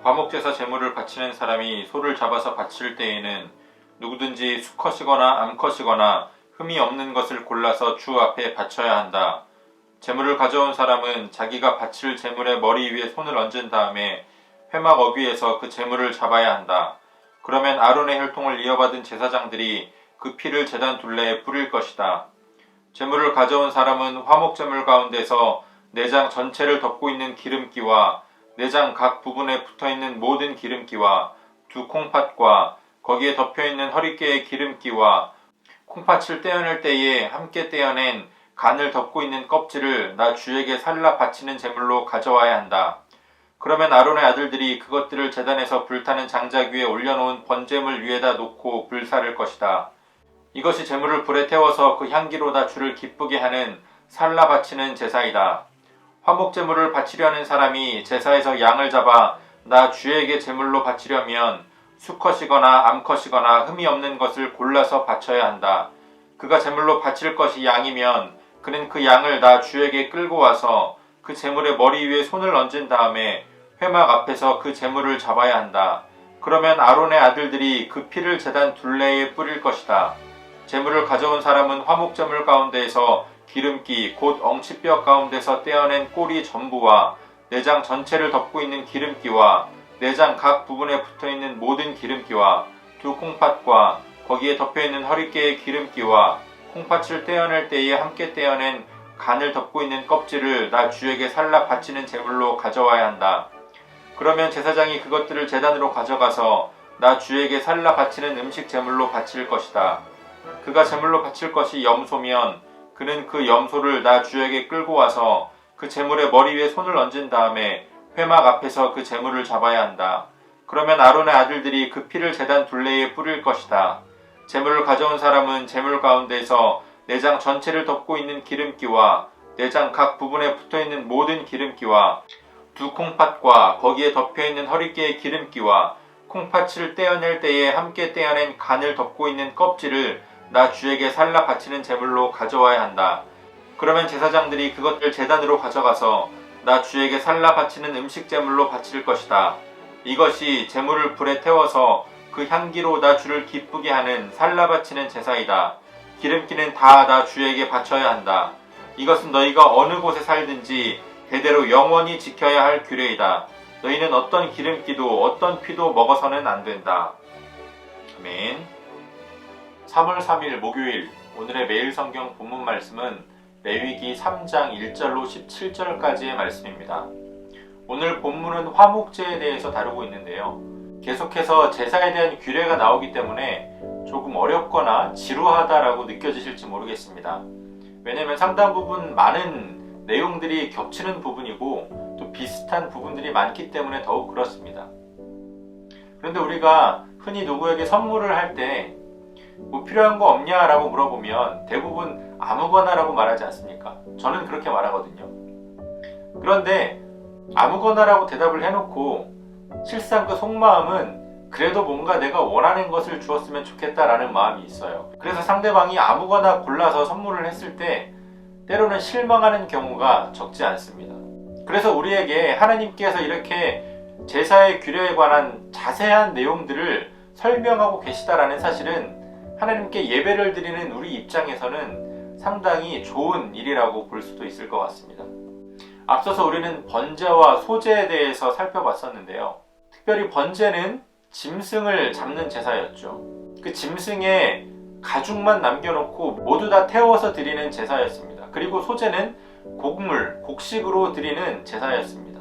화목제사 제물을 바치는 사람이 소를 잡아서 바칠 때에는 누구든지 수컷이거나 암컷이거나 흠이 없는 것을 골라서 주 앞에 바쳐야 한다. 제물을 가져온 사람은 자기가 바칠 제물의 머리 위에 손을 얹은 다음에 회막 어귀에서 그 제물을 잡아야 한다. 그러면 아론의 혈통을 이어받은 제사장들이 그 피를 제단 둘레에 뿌릴 것이다. 제물을 가져온 사람은 화목제물 가운데서 내장 전체를 덮고 있는 기름기와 내장 각 부분에 붙어있는 모든 기름기와 두 콩팥과 거기에 덮여있는 허리깨의 기름기와 콩팥을 떼어낼 때에 함께 떼어낸 간을 덮고 있는 껍질을 나 주에게 살라 바치는 제물로 가져와야 한다. 그러면 아론의 아들들이 그것들을 제단에서 불타는 장작 위에 올려놓은 번제물 위에다 놓고 불사를 것이다. 이것이 제물을 불에 태워서 그 향기로 나 주를 기쁘게 하는 살라 바치는 제사이다. 화목제물을 바치려는 사람이 제사에서 양을 잡아 나 주에게 제물로 바치려면 수컷이거나 암컷이거나 흠이 없는 것을 골라서 바쳐야 한다. 그가 제물로 바칠 것이 양이면 그는 그 양을 나 주에게 끌고 와서 그 제물의 머리 위에 손을 얹은 다음에 회막 앞에서 그 제물을 잡아야 한다. 그러면 아론의 아들들이 그 피를 제단 둘레에 뿌릴 것이다. 제물을 가져온 사람은 화목제물 가운데에서 기름기 곧 엉치뼈 가운데서 떼어낸 꼬리 전부와 내장 전체를 덮고 있는 기름기와 내장 각 부분에 붙어있는 모든 기름기와 두 콩팥과 거기에 덮여있는 허리깨의 기름기와 콩팥을 떼어낼 때에 함께 떼어낸 간을 덮고 있는 껍질을 나 주에게 살라 바치는 제물로 가져와야 한다. 그러면 제사장이 그것들을 제단으로 가져가서 나 주에게 살라 바치는 음식 제물로 바칠 것이다. 그가 제물로 바칠 것이 염소면 그는 그 염소를 나 주에게 끌고 와서 그 제물의 머리 위에 손을 얹은 다음에 회막 앞에서 그 제물을 잡아야 한다. 그러면 아론의 아들들이 그 피를 제단 둘레에 뿌릴 것이다. 제물을 가져온 사람은 제물 가운데에서 내장 전체를 덮고 있는 기름기와 내장 각 부분에 붙어있는 모든 기름기와 두 콩팥과 거기에 덮여있는 허리깨의 기름기와 콩팥을 떼어낼 때에 함께 떼어낸 간을 덮고 있는 껍질을 나 주에게 살라 바치는 제물로 가져와야 한다. 그러면 제사장들이 그것을 제단으로 가져가서 나 주에게 살라 바치는 음식 제물로 바칠 것이다. 이것이 제물을 불에 태워서 그 향기로 나 주를 기쁘게 하는 살라 바치는 제사이다. 기름기는 다 나 주에게 바쳐야 한다. 이것은 너희가 어느 곳에 살든지 대대로 영원히 지켜야 할 규례이다. 너희는 어떤 기름기도 어떤 피도 먹어서는 안 된다. 아멘. 3월 3일 목요일 오늘의 매일 성경 본문 말씀은 레위기 3장 1절로 17절까지의 말씀입니다. 오늘 본문은 화목제에 대해서 다루고 있는데요. 계속해서 제사에 대한 규례가 나오기 때문에 조금 어렵거나 지루하다라고 느껴지실지 모르겠습니다. 왜냐하면 상당 부분 많은 내용들이 겹치는 부분이고 또 비슷한 부분들이 많기 때문에 더욱 그렇습니다. 그런데 우리가 흔히 누구에게 선물을 할 때 뭐 필요한 거 없냐라고 물어보면 대부분 아무거나라고 말하지 않습니까? 저는 그렇게 말하거든요. 그런데 아무거나라고 대답을 해놓고 실상 그 속마음은 그래도 뭔가 내가 원하는 것을 주었으면 좋겠다라는 마음이 있어요. 그래서 상대방이 아무거나 골라서 선물을 했을 때 때로는 실망하는 경우가 적지 않습니다. 그래서 우리에게 하나님께서 이렇게 제사의 규례에 관한 자세한 내용들을 설명하고 계시다라는 사실은 하나님께 예배를 드리는 우리 입장에서는 상당히 좋은 일이라고 볼 수도 있을 것 같습니다. 앞서서 우리는 번제와 소제에 대해서 살펴봤었는데요. 특별히 번제는 짐승을 잡는 제사였죠. 그 짐승의 가죽만 남겨놓고 모두 다 태워서 드리는 제사였습니다. 그리고 소제는 곡물, 곡식으로 드리는 제사였습니다.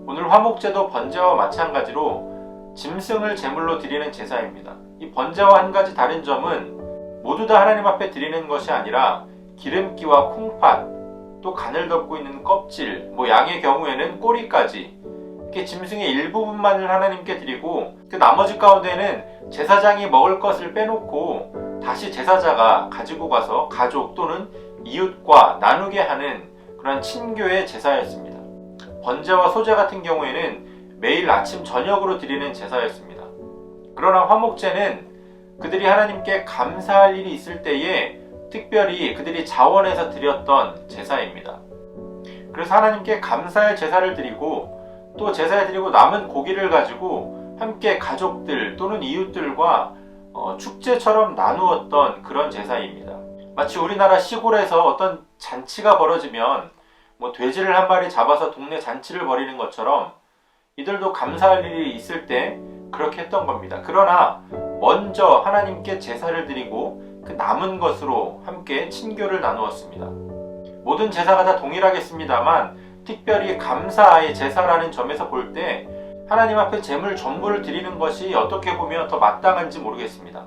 오늘 화목제도 번제와 마찬가지로 짐승을 제물로 드리는 제사입니다. 이 번제와 한 가지 다른 점은 모두 다 하나님 앞에 드리는 것이 아니라 기름기와 콩팥, 또 간을 덮고 있는 껍질, 양의 경우에는 꼬리까지 이렇게 짐승의 일부분만을 하나님께 드리고 그 나머지 가운데는 제사장이 먹을 것을 빼놓고 다시 제사자가 가지고 가서 가족 또는 이웃과 나누게 하는 그런 친교의 제사였습니다. 번제와 소제 같은 경우에는 매일 아침 저녁으로 드리는 제사였습니다. 그러나 화목제는 그들이 하나님께 감사할 일이 있을 때에 특별히 그들이 자원해서 드렸던 제사입니다. 그래서 하나님께 감사의 제사를 드리고 또 제사에 드리고 남은 고기를 가지고 함께 가족들 또는 이웃들과 축제처럼 나누었던 그런 제사입니다. 마치 우리나라 시골에서 어떤 잔치가 벌어지면 돼지를 한 마리 잡아서 동네 잔치를 벌이는 것처럼 이들도 감사할 일이 있을 때 그렇게 했던 겁니다. 그러나 먼저 하나님께 제사를 드리고 그 남은 것으로 함께 친교를 나누었습니다. 모든 제사가 다 동일하겠습니다만 특별히 감사의 제사라는 점에서 볼 때 하나님 앞에 제물 전부를 드리는 것이 어떻게 보면 더 마땅한지 모르겠습니다.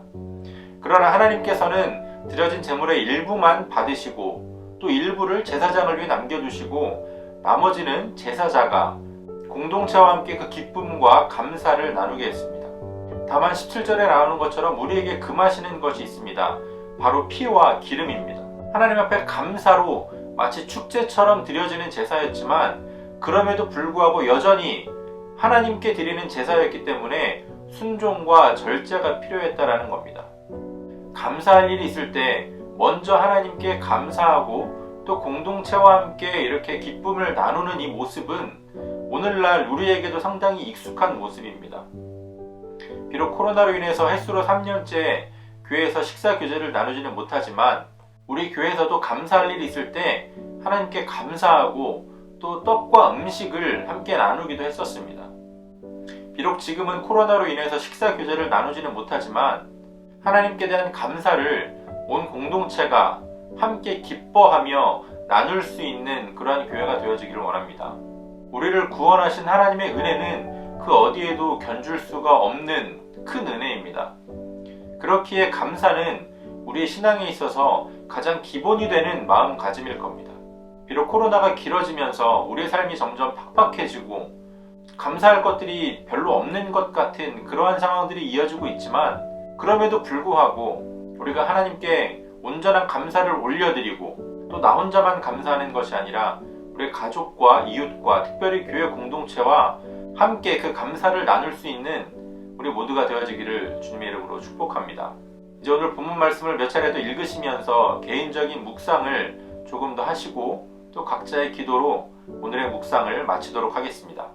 그러나 하나님께서는 드려진 제물의 일부만 받으시고 또 일부를 제사장을 위해 남겨두시고 나머지는 제사자가 공동체와 함께 그 기쁨과 감사를 나누게 했습니다. 다만 17절에 나오는 것처럼 우리에게 금하시는 것이 있습니다. 바로 피와 기름입니다. 하나님 앞에 감사로 마치 축제처럼 드려지는 제사였지만 그럼에도 불구하고 여전히 하나님께 드리는 제사였기 때문에 순종과 절제가 필요했다라는 겁니다. 감사할 일이 있을 때 먼저 하나님께 감사하고 또 공동체와 함께 이렇게 기쁨을 나누는 이 모습은 오늘날 우리에게도 상당히 익숙한 모습입니다. 비록 코로나로 인해서 햇수로 3년째 교회에서 식사 교제를 나누지는 못하지만 우리 교회에서도 감사할 일이 있을 때 하나님께 감사하고 또 떡과 음식을 함께 나누기도 했었습니다. 비록 지금은 코로나로 인해서 식사 교제를 나누지는 못하지만 하나님께 대한 감사를 온 공동체가 함께 기뻐하며 나눌 수 있는 그러한 교회가 되어지기를 원합니다. 우리를 구원하신 하나님의 은혜는 그 어디에도 견줄 수가 없는 큰 은혜입니다. 그렇기에 감사는 우리의 신앙에 있어서 가장 기본이 되는 마음가짐일 겁니다. 비록 코로나가 길어지면서 우리의 삶이 점점 팍팍해지고 감사할 것들이 별로 없는 것 같은 그러한 상황들이 이어지고 있지만 그럼에도 불구하고 우리가 하나님께 온전한 감사를 올려드리고 또 나 혼자만 감사하는 것이 아니라 우리 가족과 이웃과 특별히 교회 공동체와 함께 그 감사를 나눌 수 있는 우리 모두가 되어지기를 주님의 이름으로 축복합니다. 이제 오늘 본문 말씀을 몇 차례 더 읽으시면서 개인적인 묵상을 조금 더 하시고 또 각자의 기도로 오늘의 묵상을 마치도록 하겠습니다.